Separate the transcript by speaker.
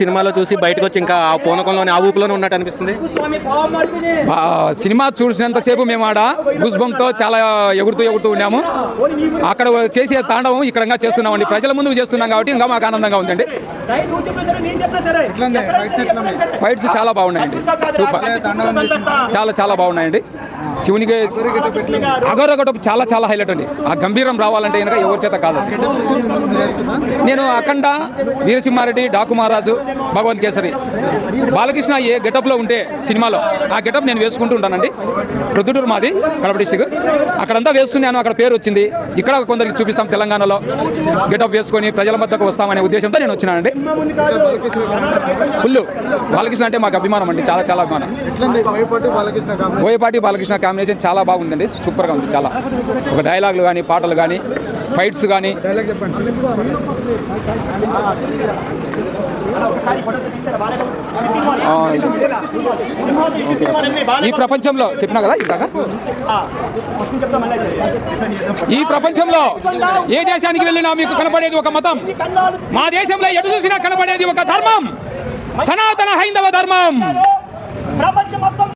Speaker 1: సినిమాలో చూసి బయటకు వచ్చి ఇంకా ఆ పూనకంలోనే ఆ ఊపులోనే ఉన్నట్టు అనిపిస్తుంది.
Speaker 2: సినిమా చూసినంతసేపు మేము ఆడ గుజ్బంతో చాలా ఎగురుతూ ఉన్నాము. అక్కడ చేసే తాండవం ఇక్కడ చేస్తున్నామండి. ప్రజల ముందుకు చేస్తున్నాం కాబట్టి ఇంకా మాకు ఆనందంగా ఉందండి. ఫైట్స్ చాలా బాగున్నాయండి. సూపర్, చాలా బాగున్నాయండి. శివునికి అగౌరగటం చాలా హైలైట్ అండి. ఆ గంభీరం రావాలంటే కనుక ఎవరి చేత కాదు. నేను అఖండ, వీరసింహారెడ్డి, డాకు మహారాజు, భగవంత్ కేసరి, బాలకృష్ణ ఏ గెటప్లో ఉంటే సినిమాలో ఆ గెటప్ నేను వేసుకుంటూ ఉంటానండి. ప్రొద్దుటూరు మాది, కడప డిస్టిక్. అక్కడంతా వేస్తున్నాను. అక్కడ పేరు వచ్చింది. ఇక్కడ కొందరికి చూపిస్తాం. తెలంగాణలో గెటప్ వేసుకొని ప్రజల మధ్యకు వస్తామనే ఉద్దేశంతో నేను వచ్చినానండి. ఫుల్ బాలకృష్ణ అంటే మాకు అభిమానం అండి. చాలా అభిమానం. బోయపాటి బాలకృష్ణ కాంబినేషన్ చాలా బాగుందండి. సూపర్గా ఉంది. చాలా ఒక డైలాగులు కానీ, పాటలు కానీ, ఫైట్స్ కానీ. ఈ ప్రపంచంలో చెప్పినా కదా ఇందాక, ఈ ప్రపంచంలో ఏ దేశానికి వెళ్ళినా మీకు కనపడేది ఒక మతం. మా దేశంలో ఎటు చూసినా కనపడేది ఒక ధర్మం, సనాతన హైందవ ధర్మం.